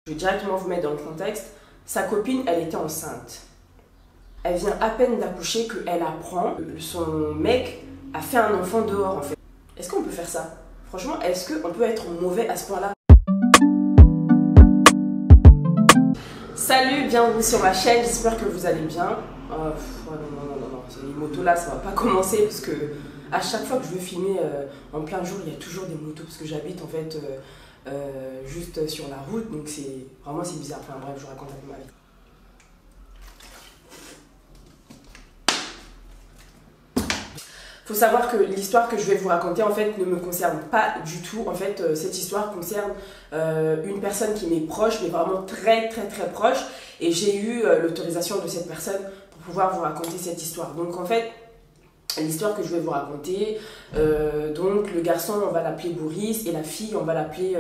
Je vais directement vous mettre dans le contexte. Sa copine, elle était enceinte. Elle vient à peine d'accoucher qu'elle apprend que son mec a fait un enfant dehors en fait. Est-ce qu'on peut faire ça? Franchement, est-ce qu'on peut être mauvais à ce point-là? Salut, bienvenue sur ma chaîne, j'espère que vous allez bien. Non, les motos là, ça va pas commencer parce que à chaque fois que je veux filmer en plein jour, il y a toujours des motos parce que j'habite en fait juste sur la route, donc c'est bizarre. Enfin bref, je vous raconte un peu ma vie. Faut savoir que l'histoire que je vais vous raconter en fait ne me concerne pas du tout. En fait, cette histoire concerne une personne qui m'est proche, mais vraiment très proche. Et j'ai eu l'autorisation de cette personne pour pouvoir vous raconter cette histoire. Donc en fait, l'histoire que je vais vous raconter, donc le garçon on va l'appeler Boris et la fille on va l'appeler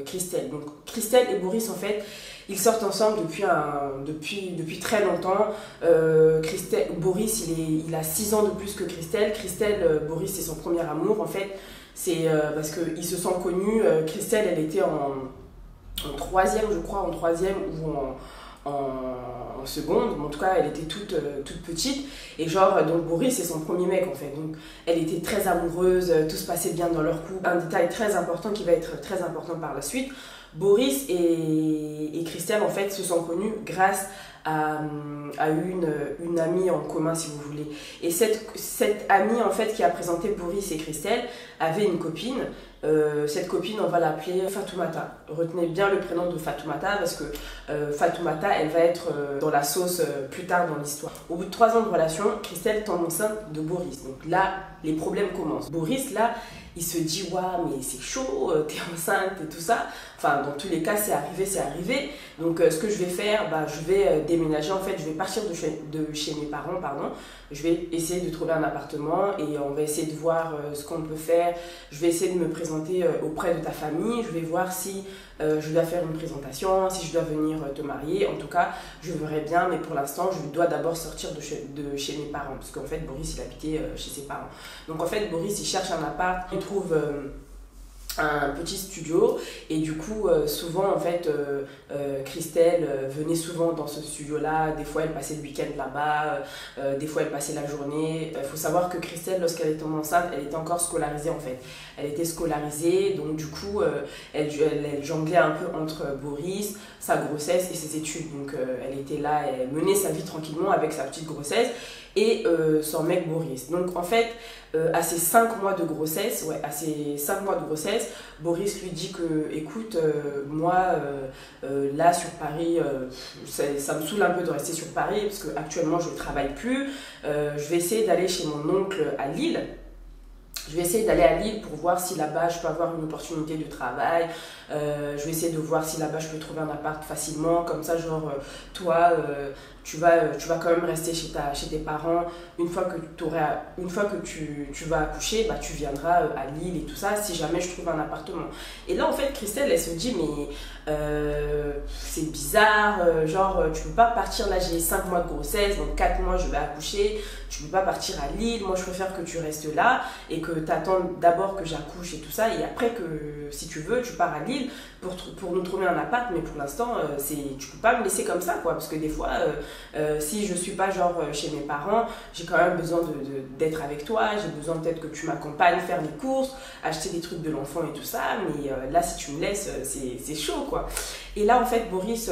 Christelle. Donc Christelle et Boris en fait, ils sortent ensemble depuis très longtemps. Boris il a 6 ans de plus que Christelle. Boris c'est son premier amour en fait. C'est parce qu'ils se sont connus. Christelle elle était en troisième je crois, en troisième ou en seconde, mais en tout cas elle était toute petite et genre donc Boris c'est son premier mec en fait, donc elle était très amoureuse, tout se passait bien dans leur couple. Un détail très important qui va être très important par la suite, Boris et Christelle en fait se sont connus grâce à une amie en commun si vous voulez, et cette amie en fait qui a présenté Boris et Christelle avait une copine. Cette copine on va l'appeler Fatoumata. Retenez bien le prénom de Fatoumata parce que Fatoumata elle va être dans la sauce plus tard dans l'histoire. Au bout de 3 ans de relation, Christelle tombe enceinte de Boris, donc là les problèmes commencent. Boris là il se dit waouh mais c'est chaud, t'es enceinte et tout ça. Enfin dans tous les cas c'est arrivé. Donc ce que je vais faire, je vais déménager en fait, je vais partir de chez mes parents pardon. Je vais essayer de trouver un appartement et on va essayer de voir ce qu'on peut faire. Je vais essayer de me présenter auprès de ta famille. Je vais voir si je dois faire une présentation, si je dois venir te marier. En tout cas, je verrai bien, mais pour l'instant, je dois d'abord sortir de chez mes parents. Parce qu'en fait, Boris, il habitait chez ses parents. Donc en fait, Boris, il cherche un appart. Il trouve un petit studio et du coup souvent en fait Christelle venait souvent dans ce studio là, des fois elle passait le week-end là-bas, des fois elle passait la journée. Faut savoir que Christelle lorsqu'elle est tombée enceinte elle était encore scolarisée en fait, elle était scolarisée donc du coup elle jonglait un peu entre Boris, sa grossesse et ses études, donc elle était là, elle menait sa vie tranquillement avec sa petite grossesse et son mec Boris. Donc en fait à ses 5 mois de grossesse, Boris lui dit que écoute moi là sur Paris ça me saoule un peu de rester sur Paris parce que actuellement je ne travaille plus, je vais essayer d'aller chez mon oncle à Lille. Je vais essayer d'aller à Lille pour voir si là-bas je peux avoir une opportunité de travail. Je vais essayer de voir si là-bas je peux trouver un appart facilement. Comme ça, genre, toi, tu vas quand même rester chez tes parents. Une fois que tu vas accoucher, tu viendras à Lille et tout ça, si jamais je trouve un appartement. Et là, en fait, Christelle, elle se dit, mais c'est bizarre, genre, tu peux pas partir, là, j'ai 5 mois de grossesse, donc 4 mois, je vais accoucher. Tu peux pas partir à Lille, moi je préfère que tu restes là et que tu attends d'abord que j'accouche et tout ça, et après que si tu veux tu pars à Lille pour nous trouver un appart, mais pour l'instant tu peux pas me laisser comme ça quoi, parce que des fois si je suis pas genre chez mes parents, j'ai quand même besoin d'être avec toi, j'ai besoin peut-être que tu m'accompagnes faire les courses, acheter des trucs de l'enfant et tout ça, mais là si tu me laisses c'est chaud quoi. Et là en fait Boris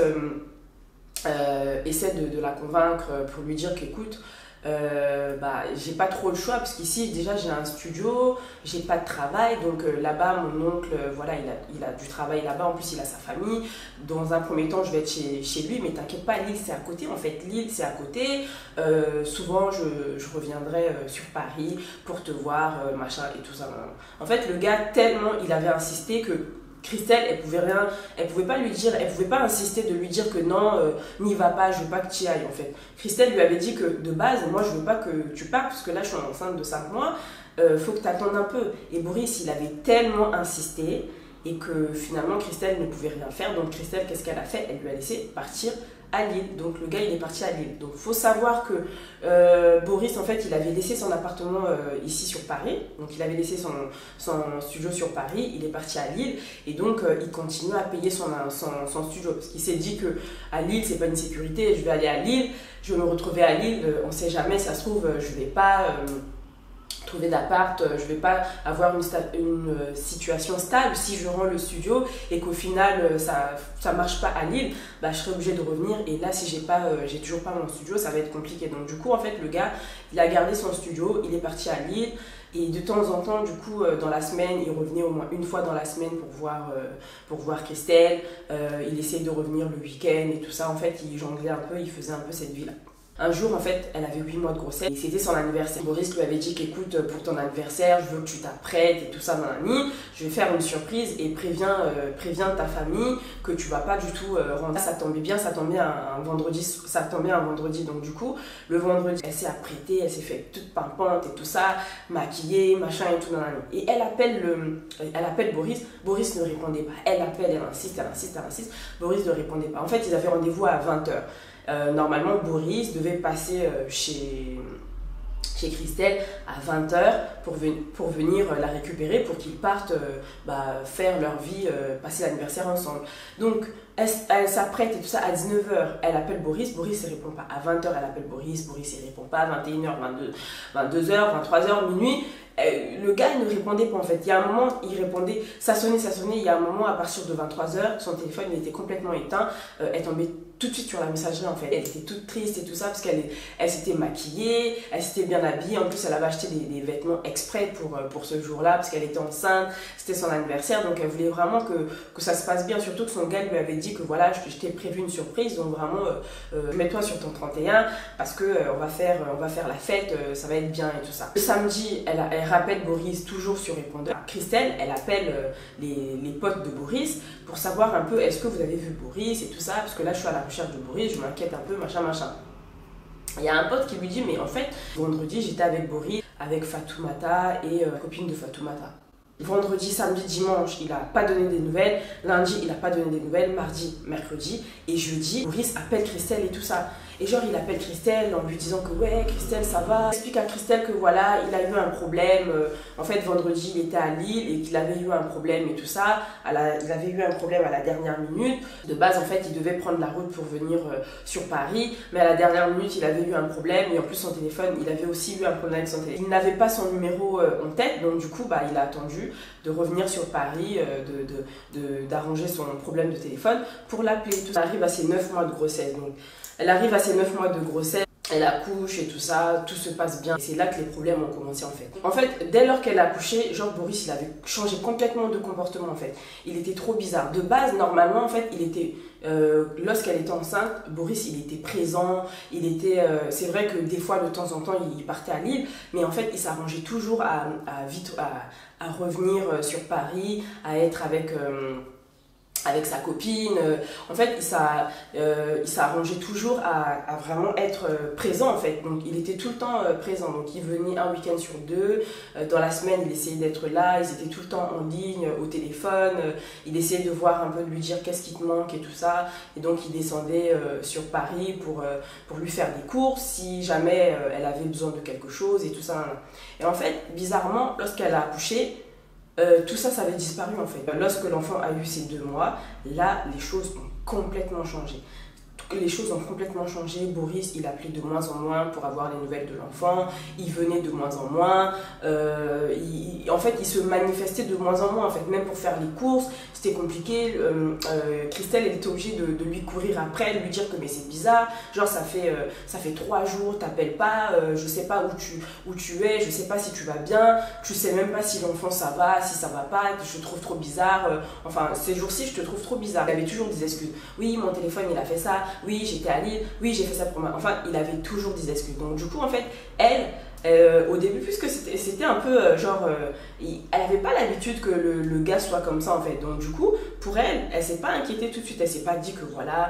essaie de la convaincre pour lui dire qu'écoute, j'ai pas trop le choix parce qu'ici déjà j'ai un studio, j'ai pas de travail, donc là-bas mon oncle voilà il a du travail là-bas, en plus il a sa famille. Dans un premier temps je vais être chez lui, mais t'inquiète pas, Lille c'est à côté en fait, Lille c'est à côté. Souvent je reviendrai sur Paris pour te voir machin et tout ça. En fait le gars tellement il avait insisté que Christelle, elle pouvait pas insister de lui dire que non, n'y va pas, je veux pas que tu y ailles en fait. Christelle lui avait dit que de base, moi je veux pas que tu partes parce que là je suis enceinte de 5 mois, faut que tu attendes un peu. Et Boris, il avait tellement insisté, et que finalement Christelle ne pouvait rien faire. Donc Christelle, qu'est-ce qu'elle a fait? Elle lui a laissé partir à Lille. Donc le gars, il est parti à Lille. Donc il faut savoir que Boris, en fait, il avait laissé son appartement ici sur Paris. Donc il avait laissé son studio sur Paris. Il est parti à Lille et donc il continue à payer son studio. Parce qu'il s'est dit que à Lille, c'est pas une sécurité. Je vais aller à Lille, je vais me retrouver à Lille. On sait jamais, ça se trouve, je vais pas trouver d'appart, je vais pas avoir une situation stable si je rends le studio et qu'au final ça marche pas à Lille, bah, je serai obligée de revenir et là si j'ai toujours pas mon studio, ça va être compliqué. Donc du coup en fait le gars il a gardé son studio, il est parti à Lille et de temps en temps du coup dans la semaine il revenait au moins une fois dans la semaine pour voir Christelle, il essayait de revenir le week-end et tout ça. En fait il jonglait un peu, il faisait un peu cette vie là. Un jour, en fait, elle avait 8 mois de grossesse et c'était son anniversaire. Boris lui avait dit qu'écoute, pour ton anniversaire, je veux que tu t'apprêtes et tout ça, nanani. Je vais faire une surprise et préviens ta famille que tu vas pas du tout rentrer. Ça tombait bien, ça tombait un vendredi. Donc du coup, le vendredi, elle s'est apprêtée, elle s'est fait toute pimpante et tout ça, maquillée, machin et tout, nanani. Et elle appelle Boris. Boris ne répondait pas. Elle appelle, elle insiste. Boris ne répondait pas. En fait, ils avaient rendez-vous à 20h. Normalement, Boris devait passer chez Christelle à 20h pour venir la récupérer pour qu'ils partent faire leur vie, passer l'anniversaire ensemble. Donc, elle s'apprête et tout ça à 19h. Elle appelle Boris ne répond pas. À 20h, elle appelle Boris il répond pas. 21h, 22h, 23h, minuit. Le gars il ne répondait pas en fait. Il y a un moment il répondait, ça sonnait. Il y a un moment à partir de 23h, son téléphone il était complètement éteint. Elle tombait tout de suite sur la messagerie en fait. Elle était toute triste et tout ça parce qu'elle s'était maquillée, elle s'était bien habillée. En plus elle avait acheté des vêtements exprès pour ce jour-là parce qu'elle était enceinte, c'était son anniversaire. Donc elle voulait vraiment que ça se passe bien. Surtout que son gars lui avait dit que voilà, je t'ai prévu une surprise. Donc vraiment mets-toi sur ton 31 parce que on va faire la fête, ça va être bien et tout ça. Le samedi elle rappelle Boris toujours sur répondeur. Christelle, elle appelle les potes de Boris pour savoir un peu est-ce que vous avez vu Boris et tout ça, parce que là je suis à la recherche de Boris, je m'inquiète un peu, machin. Il y a un pote qui lui dit mais en fait, vendredi j'étais avec Boris, avec Fatoumata et copine de Fatoumata. Vendredi, samedi, dimanche, il n'a pas donné des nouvelles. Lundi, il n'a pas donné des nouvelles. Mardi, mercredi et jeudi, Boris appelle Christelle et tout ça. Et genre, il appelle Christelle en lui disant que ouais, Christelle, ça va. Il explique à Christelle que voilà, il a eu un problème. En fait, vendredi, il était à Lille et qu'il avait eu un problème et tout ça. Il avait eu un problème à la dernière minute. De base, en fait, il devait prendre la route pour venir sur Paris. Mais à la dernière minute, il avait eu un problème. Et en plus, son téléphone, il avait aussi eu un problème avec son téléphone. Il n'avait pas son numéro en tête. Donc, du coup, il a attendu de revenir sur Paris, d'arranger son problème de téléphone pour l'appeler. Elle arrive à ses 9 mois de grossesse. Donc, elle arrive à ses 9 mois de grossesse, elle accouche et tout ça, tout se passe bien. Et c'est là que les problèmes ont commencé en fait. En fait, dès lors qu'elle a accouché, genre Boris, il avait changé complètement de comportement en fait. Il était trop bizarre. De base, normalement, en fait, il était... lorsqu'elle était enceinte, Boris, il était présent. C'est vrai que des fois, de temps en temps, il partait à Lille. Mais en fait, il s'arrangeait toujours à revenir sur Paris, à être avec sa copine. En fait, il s'arrangeait toujours à vraiment être présent en fait. Donc il était tout le temps présent. Donc il venait un week-end sur deux. Dans la semaine, il essayait d'être là. Ils étaient tout le temps en ligne, au téléphone. Il essayait de voir un peu, de lui dire qu'est-ce qui te manque et tout ça. Et donc il descendait sur Paris pour lui faire des courses si jamais elle avait besoin de quelque chose et tout ça. Et en fait, bizarrement, lorsqu'elle a accouché, tout ça avait disparu en fait. Lorsque l'enfant a eu ses 2 mois, là, les choses ont complètement changé. Les choses ont complètement changé. Boris, il appelait de moins en moins pour avoir les nouvelles de l'enfant. Il venait de moins en moins. En fait, il se manifestait de moins en moins. En fait, même pour faire les courses, c'était compliqué. Christelle, elle était obligée de lui courir après, de lui dire que mais c'est bizarre. Genre, ça fait 3 jours, t'appelles pas. Je sais pas où tu es. Je sais pas si tu vas bien. Tu sais même pas si l'enfant ça va, si ça va pas. Je te trouve trop bizarre. Enfin, ces jours-ci, je te trouve trop bizarre. Il avait toujours des excuses. Oui, mon téléphone, il a fait ça. Oui, j'étais à Lille, oui, j'ai fait ça pour moi. Enfin, il avait toujours des excuses. Donc, du coup, en fait, elle, au début, puisque c'était un peu elle n'avait pas l'habitude que le gars soit comme ça, en fait. Donc, du coup, pour elle, elle s'est pas inquiétée tout de suite, elle s'est pas dit que voilà,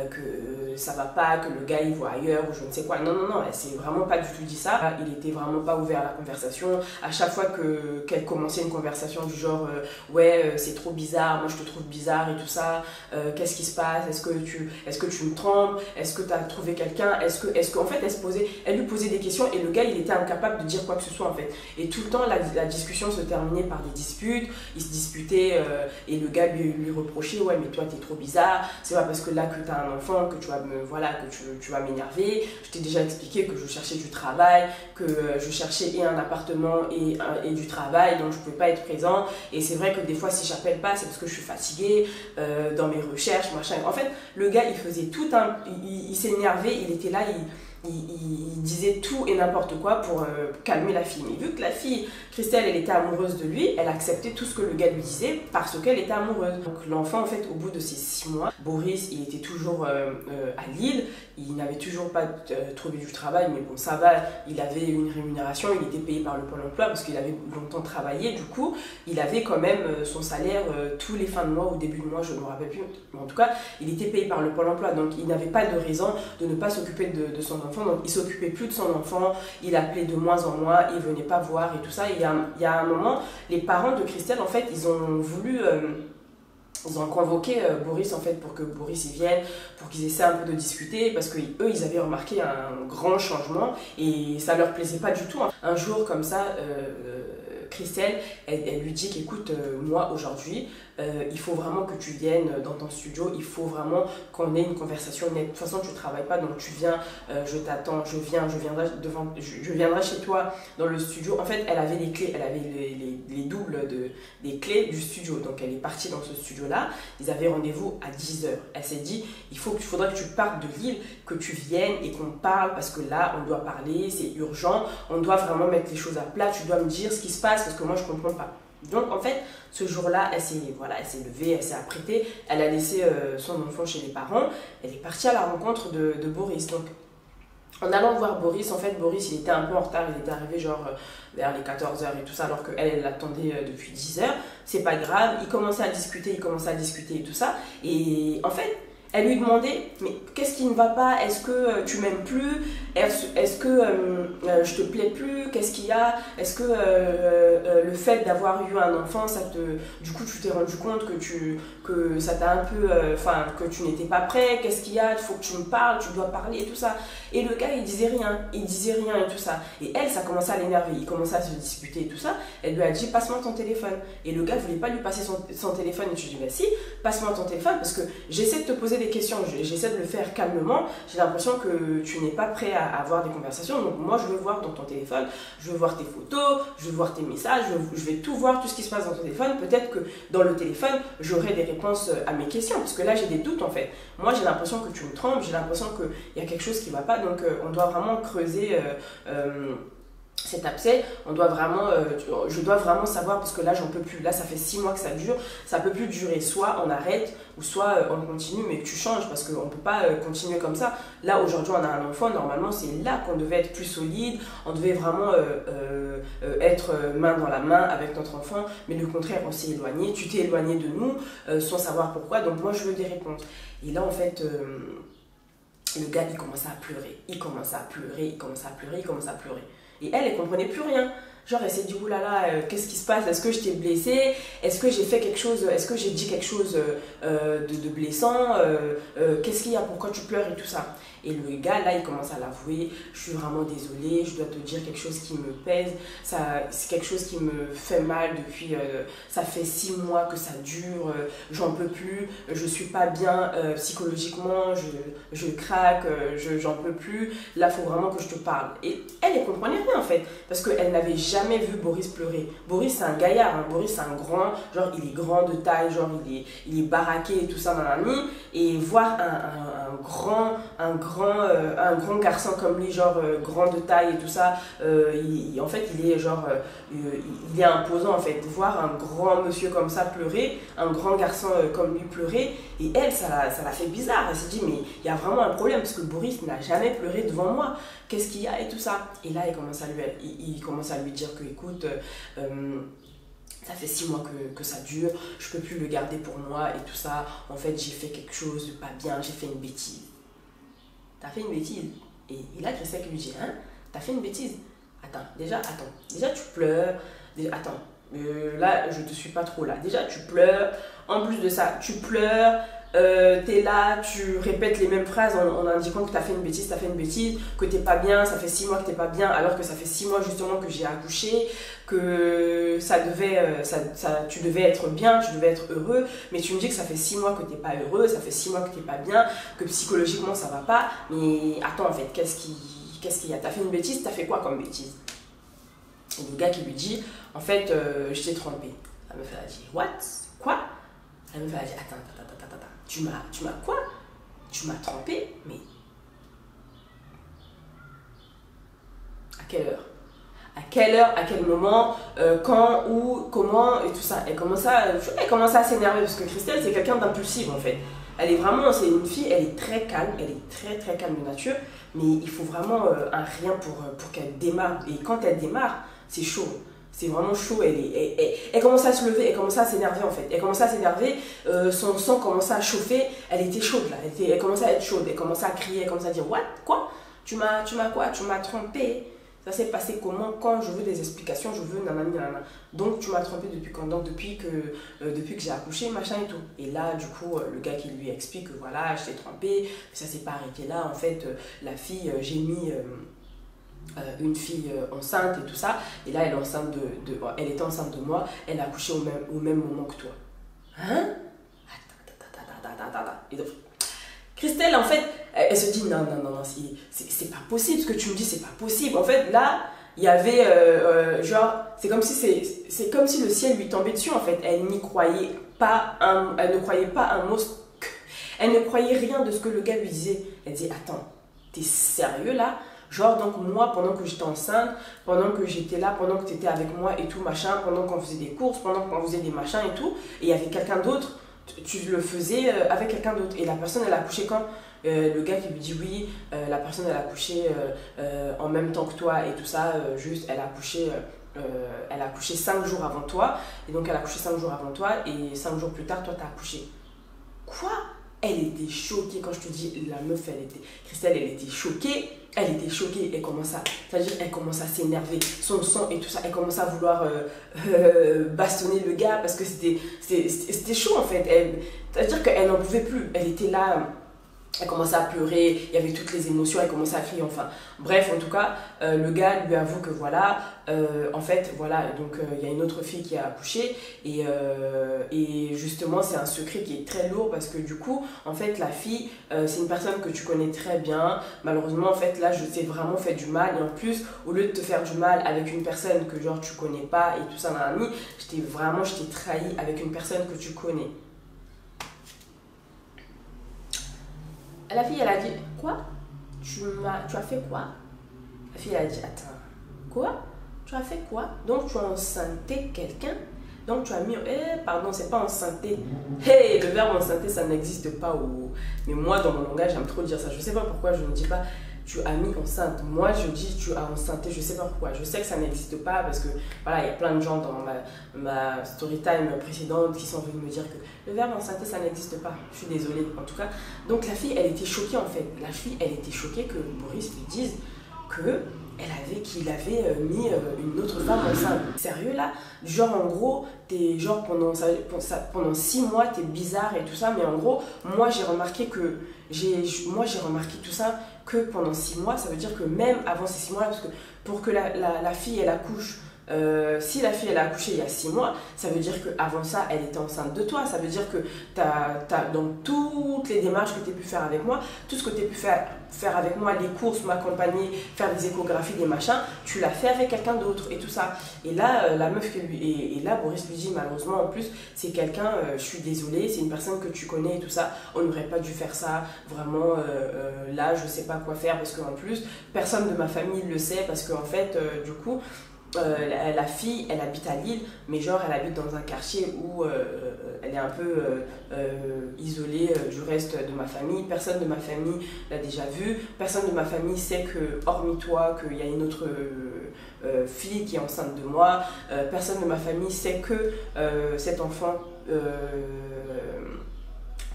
que ça va pas, que le gars il voit ailleurs ou je ne sais quoi. Non, non, non, elle s'est vraiment pas du tout dit ça. Il était vraiment pas ouvert à la conversation. À chaque fois qu'elle commençait une conversation du genre ouais, c'est trop bizarre, moi je te trouve bizarre et tout ça, qu'est-ce qui se passe, est-ce que tu me trompes, est-ce que tu as trouvé quelqu'un, est-ce qu'en fait elle lui posait des questions et le gars il était incapable de dire quoi que ce soit en fait. Et tout le temps la discussion se terminait par des disputes, ils se disputaient et le gars lui reprochait ouais mais toi t'es trop bizarre, c'est pas parce que là que t'as un enfant que tu vas tu vas m'énerver, je t'ai déjà expliqué que je cherchais du travail, que je cherchais et un appartement et du travail, donc je pouvais pas être présent, et c'est vrai que des fois si j'appelle pas c'est parce que je suis fatiguée dans mes recherches machin. En fait le gars il faisait il s'énervait, il était là, il disait tout et n'importe quoi pour calmer la fille. Mais vu que la fille, Christelle, elle était amoureuse de lui, elle acceptait tout ce que le gars lui disait parce qu'elle était amoureuse. Donc l'enfant, en fait, au bout de ces 6 mois, Boris, il était toujours à Lille, il n'avait toujours pas trouvé du travail, mais bon, ça va, il avait une rémunération, il était payé par le Pôle emploi parce qu'il avait longtemps travaillé, du coup, il avait quand même son salaire tous les fins de mois ou début de mois, je ne me rappelle plus, mais en tout cas, il était payé par le Pôle emploi, donc il n'avait pas de raison de ne pas s'occuper de son enfant, donc il s'occupait plus de son enfant, il appelait de moins en moins, il venait pas voir et tout ça. Et il y a un moment, les parents de Christelle, en fait, ils ont convoqué Boris en fait pour que Boris y vienne, pour qu'ils essaient un peu de discuter parce que eux ils avaient remarqué un grand changement et ça leur plaisait pas du tout. Un jour comme ça, Christelle, elle lui dit qu'écoute, moi aujourd'hui, il faut vraiment que tu viennes dans ton studio, il faut vraiment qu'on ait une conversation nette. De toute façon, tu ne travailles pas, donc tu viens, je t'attends, je viendrai chez toi dans le studio. En fait, elle avait les clés, elle avait les doubles des clés du studio. Donc, elle est partie dans ce studio-là. Ils avaient rendez-vous à 10h. Elle s'est dit, il faudrait que tu partes de Lille, que tu viennes et qu'on parle parce que là, on doit parler, c'est urgent, on doit vraiment mettre les choses à plat, tu dois me dire ce qui se passe parce que moi, je ne comprends pas. Donc en fait, ce jour-là, elle s'est levée, elle s'est apprêtée, elle a laissé son enfant chez les parents, elle est partie à la rencontre de Boris. Donc en allant voir Boris, en fait Boris il était un peu en retard, il était arrivé genre vers les 14h et tout ça, alors qu'elle l'attendait depuis 10h. C'est pas grave, ils commençaient à discuter et tout ça. Et en fait, elle lui demandait, mais qu'est-ce qui ne va pas? Est-ce que tu m'aimes plus? Est-ce que je te plais plus? Qu'est-ce qu'il y a? Est-ce que le fait d'avoir eu un enfant, du coup tu t'es rendu compte que ça t'a un peu, que tu n'étais pas prêt? Qu'est-ce qu'il y a? Il faut que tu me parles, tu dois parler et tout ça. Et le gars il disait rien et tout ça. Et elle, ça commençait à l'énerver, il commençait à se disputer et tout ça. Elle lui a dit, passe-moi ton téléphone. Et le gars voulait pas lui passer son téléphone. Et je lui dis, bah si, passe-moi ton téléphone parce que j'essaie de te poser des questions, j'essaie de le faire calmement, j'ai l'impression que tu n'es pas prêt à avoir des conversations, donc moi je veux voir dans ton téléphone, je veux voir tes photos, je veux voir tes messages, je vais tout voir, tout ce qui se passe dans ton téléphone. Peut-être que dans le téléphone j'aurai des réponses à mes questions, parce que là j'ai des doutes en fait. Moi j'ai l'impression que tu me trompes, j'ai l'impression qu'il y a quelque chose qui ne va pas, donc on doit vraiment creuser cet abcès, je dois vraiment savoir parce que là j'en peux plus, là ça fait 6 mois que ça dure, ça peut plus durer, soit on arrête ou soit on continue, mais que tu changes parce qu'on peut pas continuer comme ça. Là aujourd'hui on a un enfant, normalement c'est là qu'on devait être plus solide, on devait vraiment être main dans la main avec notre enfant, mais le contraire, on s'est éloigné, tu t'es éloigné de nous sans savoir pourquoi, donc moi je veux des réponses. Et là en fait le gars il commence à pleurer, il commence à pleurer. Et elle comprenait plus rien. Genre, elle s'est dit, oulala, qu'est-ce qui se passe? Est-ce que je t'ai blessée? Est-ce que j'ai fait quelque chose? Est-ce que j'ai dit quelque chose de blessant? Qu'est-ce qu'il y a? Pourquoi tu pleures et tout ça? Et le gars, là, il commence à l'avouer. Je suis vraiment désolée, je dois te dire quelque chose qui me pèse. C'est quelque chose qui me fait mal depuis... ça fait 6 mois que ça dure, j'en peux plus, je suis pas bien psychologiquement, je craque, j'en peux plus. Là, il faut vraiment que je te parle. Et elle comprenait rien, en fait, parce qu'elle n'avait jamais vu Boris pleurer. Boris, c'est un gaillard, hein. Boris, c'est un grand, genre, il est grand de taille, genre, il est baraqué et tout ça dans la nuit. Et voir un grand garçon comme lui, genre grand de taille et tout ça, en fait il est genre il est imposant en fait. Voir un grand monsieur comme ça pleurer, un grand garçon comme lui pleurer, et elle ça l'a fait bizarre. Elle s'est dit mais il y a vraiment un problème parce que Boris n'a jamais pleuré devant moi, qu'est-ce qu'il y a et tout ça. Et là il commence à lui dire que écoute, Ça fait 6 mois que ça dure, je peux plus le garder pour moi et tout ça. En fait, j'ai fait quelque chose de pas bien, j'ai fait une bêtise. T'as fait une bêtise. Et là, Christelle qui lui dit, hein, t'as fait une bêtise. Attends, déjà tu pleures. Attends, là, je te suis pas trop là. Déjà, tu pleures. En plus de ça, tu pleures. T'es là, tu répètes les mêmes phrases en indiquant que t'as fait une bêtise, que t'es pas bien, ça fait 6 mois que t'es pas bien, alors que ça fait 6 mois justement que j'ai accouché, que tu devais être bien, tu devais être heureux, mais tu me dis que ça fait 6 mois que t'es pas heureux, ça fait 6 mois que t'es pas bien, que psychologiquement ça va pas, mais attends en fait, qu'est-ce qu'il y a? T'as fait une bêtise, t'as fait quoi comme bêtise? Et le gars qui lui dit, en fait, je t'ai trompé. La meuf elle a dit, what? Quoi? La meuf elle a dit, attends. Tu m'as quoi? Tu m'as trompé? Mais à quelle heure? À quelle heure? À quel moment? Quand? Où? Comment? Et tout ça. Elle commence à s'énerver parce que Christelle, c'est quelqu'un d'impulsif en fait. Elle est vraiment, c'est une fille, elle est très calme, elle est très très calme de nature, mais il faut vraiment un rien pour qu'elle démarre. Et quand elle démarre, c'est chaud. C'est vraiment chaud, elle commence à se lever, elle commence à s'énerver en fait. Elle commence à s'énerver, son sang commence à chauffer, elle était chaude là, elle commençait à être chaude, elle commençait à crier, elle commençait à dire what? Quoi? Tu m'as quoi? Tu m'as trompé. Ça s'est passé comment? Quand? Je veux des explications, je veux nanani nanana. Donc tu m'as trompé depuis quand? Donc depuis que j'ai accouché, machin et tout. Et là du coup, le gars qui lui explique que voilà, je t'ai trompé, ça s'est pas arrêté là. En fait, la fille, j'ai mis... une fille enceinte et tout ça, et là elle est enceinte elle était enceinte de moi, elle a accouché au même moment que toi. Hein? Attends. Et donc, Christelle en fait, elle se dit non, c'est pas possible, ce que tu me dis c'est pas possible. En fait là, il y avait genre, c'est comme si le ciel lui tombait dessus en fait. Elle n'y croyait pas elle ne croyait pas un mot, elle ne croyait rien de ce que le gars lui disait. Elle dit attends, t'es sérieux là? Genre, donc moi, pendant que j'étais enceinte, pendant que j'étais là, pendant que tu étais avec moi et tout, machin, pendant qu'on faisait des courses, pendant qu'on faisait des machins et tout, et il y avait quelqu'un d'autre, tu le faisais avec quelqu'un d'autre. Et la personne, elle a accouché quand? Le gars qui lui dit oui, la personne, elle a accouché en même temps que toi et tout ça, juste, elle a accouché 5 jours avant toi, et donc elle a accouché 5 jours avant toi, et 5 jours plus tard, toi, t'as accouché. Quoi? Elle était choquée, quand je te dis, la meuf, Christelle, elle était choquée. Elle commence à s'énerver, son sang et tout ça, elle commence à vouloir bastonner le gars parce que c'était chaud en fait. C'est-à-dire qu'elle n'en pouvait plus, elle était là, elle commençait à pleurer, il y avait toutes les émotions, elle commençait à crier, enfin. Bref, en tout cas, le gars lui avoue que voilà, en fait, voilà, donc il y a une autre fille qui a accouché, et justement, c'est un secret qui est très lourd parce que du coup, en fait, la fille, c'est une personne que tu connais très bien. Malheureusement, en fait, là, je t'ai vraiment fait du mal, et en plus, au lieu de te faire du mal avec une personne que genre tu connais pas et tout ça, je t'ai trahi avec une personne que tu connais. La fille, elle a dit, quoi? Tu as fait quoi? La fille, elle a dit, attends, quoi? Tu as fait quoi? Donc, tu as enceinté quelqu'un? Donc, tu as mis... pardon, c'est pas enceinté. Le verbe enceinté, ça n'existe pas. Mais moi, dans mon langage, j'aime trop dire ça. Je sais pas pourquoi je ne dis pas tu as mis enceinte. Moi, je dis tu as enceinté. Je sais pas pourquoi. Je sais que ça n'existe pas parce que, voilà, il y a plein de gens dans ma story time précédente qui sont venus me dire que le verbe enceinté, ça n'existe pas. Je suis désolée, en tout cas. Donc, la fille, elle était choquée, en fait. La fille, elle était choquée que Boris lui dise qu'il avait mis une autre femme enceinte. Sérieux là? Genre en gros, pendant 6 mois, t'es bizarre et tout ça, mais en gros, moi j'ai remarqué tout ça que pendant 6 mois, ça veut dire que même avant ces 6 mois, parce que pour que la fille elle accouche, si la fille elle a accouché il y a 6 mois, ça veut dire qu'avant ça elle était enceinte de toi, ça veut dire que dans toutes les démarches que tu as pu faire avec moi, tout ce que tu as pu faire avec moi, les courses, m'accompagner, faire des échographies, des machins, tu l'as fait avec quelqu'un d'autre et tout ça. Et là, la meuf et là Boris lui dit malheureusement en plus c'est quelqu'un, je suis désolée, c'est une personne que tu connais et tout ça, on n'aurait pas dû faire ça, vraiment là je sais pas quoi faire parce qu'en plus personne de ma famille le sait parce qu'en fait du coup la fille, elle habite à Lille, mais genre elle habite dans un quartier où elle est un peu isolée du reste de ma famille. Personne de ma famille l'a déjà vue. Personne de ma famille sait que, hormis toi, qu'il y a une autre fille qui est enceinte de moi. Personne de ma famille sait que cet enfant...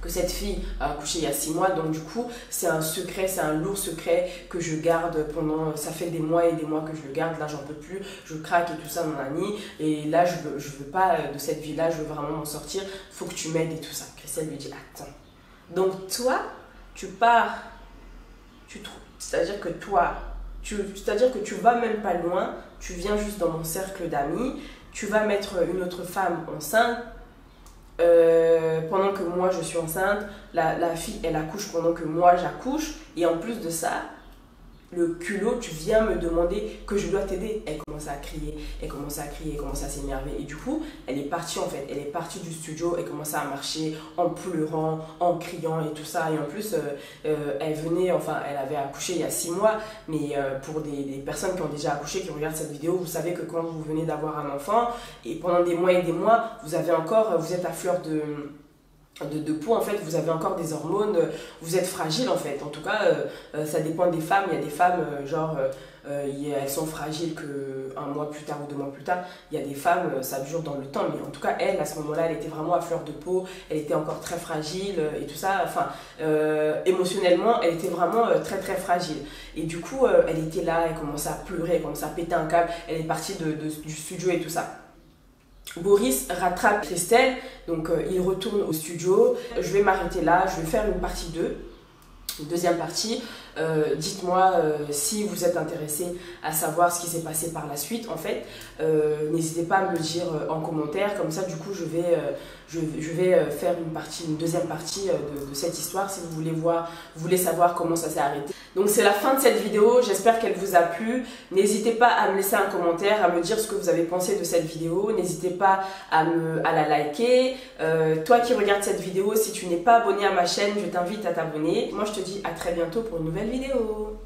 que cette fille a accouché il y a 6 mois, donc du coup c'est un secret, c'est un lourd secret que je garde pendant, ça fait des mois et des mois que je le garde, là j'en peux plus, je craque et tout ça mon ami, et là je veux pas de cette vie là, je veux vraiment m'en sortir, faut que tu m'aides et tout ça. Christelle lui dit attends, donc toi tu pars, c'est-à-dire que toi, c'est-à-dire que tu vas même pas loin, tu viens juste dans mon cercle d'amis, tu vas mettre une autre femme enceinte, pendant que moi je suis enceinte, la fille elle accouche pendant que moi j'accouche, et en plus de ça, le culot, tu viens me demander que je dois t'aider. Elle commence à crier, elle commence à s'énerver, et du coup elle est partie en fait, elle est partie du studio, elle commençait à marcher en pleurant, en criant et tout ça, et en plus elle venait, enfin elle avait accouché il y a 6 mois, mais pour des personnes qui ont déjà accouché, qui regardent cette vidéo, vous savez que quand vous venez d'avoir un enfant, et pendant des mois et des mois, vous êtes à fleur de peau en fait, vous avez encore des hormones, vous êtes fragile en fait, en tout cas ça dépend des femmes, il y a des femmes elles sont fragiles que 1 mois plus tard ou 2 mois plus tard, il y a des femmes ça dure dans le temps, mais en tout cas elle à ce moment là elle était vraiment à fleur de peau, elle était encore très fragile et tout ça, enfin émotionnellement elle était vraiment très très fragile, et du coup elle était là, elle commençait à pleurer, elle commençait à péter un câble, elle est partie du studio et tout ça. Boris rattrape Christelle, donc il retourne au studio. Je vais m'arrêter là, je vais faire une partie 2, une deuxième partie. Dites-moi si vous êtes intéressé à savoir ce qui s'est passé par la suite. En fait, n'hésitez pas à me le dire en commentaire, comme ça du coup je vais faire une deuxième partie de cette histoire si vous voulez savoir comment ça s'est arrêté. Donc c'est la fin de cette vidéo, j'espère qu'elle vous a plu. N'hésitez pas à me laisser un commentaire, à me dire ce que vous avez pensé de cette vidéo. N'hésitez pas à la liker. Toi qui regardes cette vidéo, si tu n'es pas abonné à ma chaîne, je t'invite à t'abonner. Moi je te dis à très bientôt pour une nouvelle vidéo.